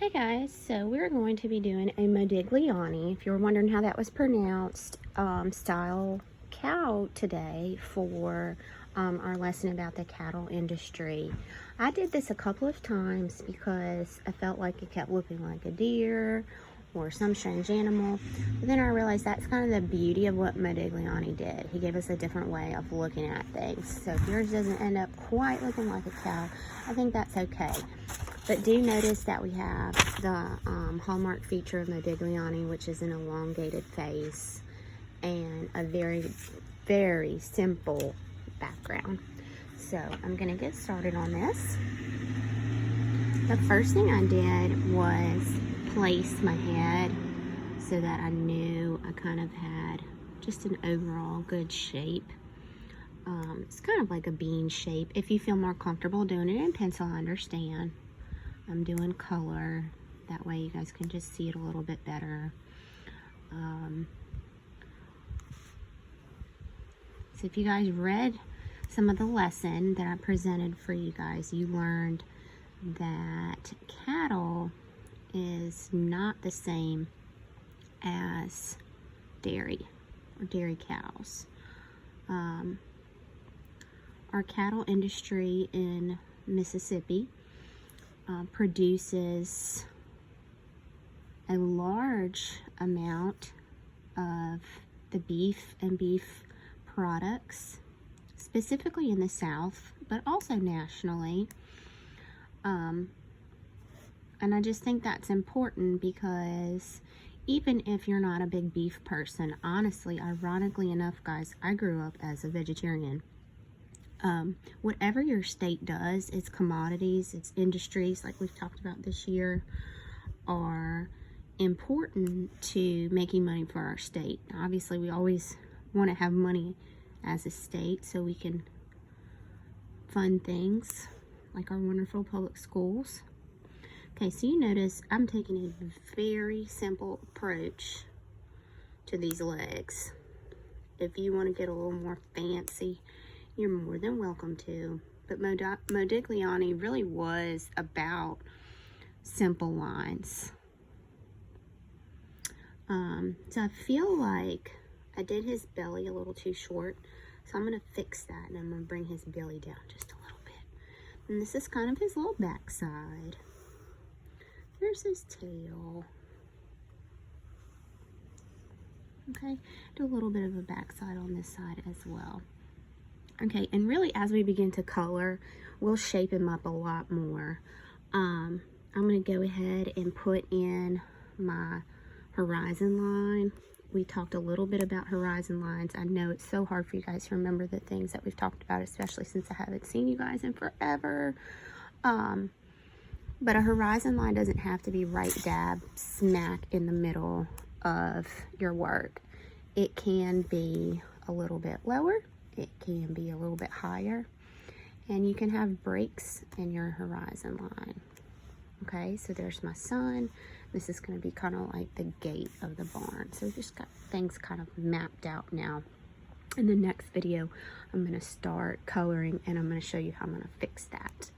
Hey guys, so we're going to be doing a Modigliani, if you were wondering how that was pronounced, style cow today for our lesson about the cattle industry. I did this a couple of times because I felt like it kept looking like a deer or some strange animal. But then I realized that's kind of the beauty of what Modigliani did. He gave us a different way of looking at things. So if yours doesn't end up quite looking like a cow, I think that's okay. But do notice that we have the hallmark feature of Modigliani, which is an elongated face and a very, very simple background. So I'm going to get started on this. The first thing I did was place my head so that I knew I kind of had just an overall good shape. It's kind of like a bean shape. If you feel more comfortable doing it in pencil, I understand. I'm doing color, that way you guys can just see it a little bit better. So if you guys read some of the lesson that I presented for you guys, you learned that cattle is not the same as dairy or dairy cows. Our cattle industry in Mississippi produces a large amount of the beef and beef products, specifically in the South, but also nationally. And I just think that's important because even if you're not a big beef person, honestly, ironically enough, guys, I grew up as a vegetarian. Whatever your state does, its commodities, its industries, like we've talked about this year, are important to making money for our state. Obviously, we always want to have money as a state so we can fund things like our wonderful public schools. Okay, so you notice I'm taking a very simple approach to these legs. If you want to get a little more fancy, you're more than welcome to. But Modigliani really was about simple lines. So I feel like I did his belly a little too short, so I'm going to fix that, and I'm going to bring his belly down just a little bit. And this is kind of his little backside. There's his tail. Okay, do a little bit of a backside on this side as well. Okay, and really as we begin to color, we'll shape him up a lot more. I'm going to go ahead and put in my horizon line. We talked a little bit about horizon lines. I know it's so hard for you guys to remember the things that we've talked about, especially since I haven't seen you guys in forever. But a horizon line doesn't have to be right dab smack in the middle of your work. It can be a little bit lower. It can be a little bit higher, and you can have breaks in your horizon line. Okay, so there's my sun. This is going to be kind of like the gate of the barn. So we just got things kind of mapped out now. In the next video, I'm going to start coloring, and I'm going to show you how I'm going to fix that.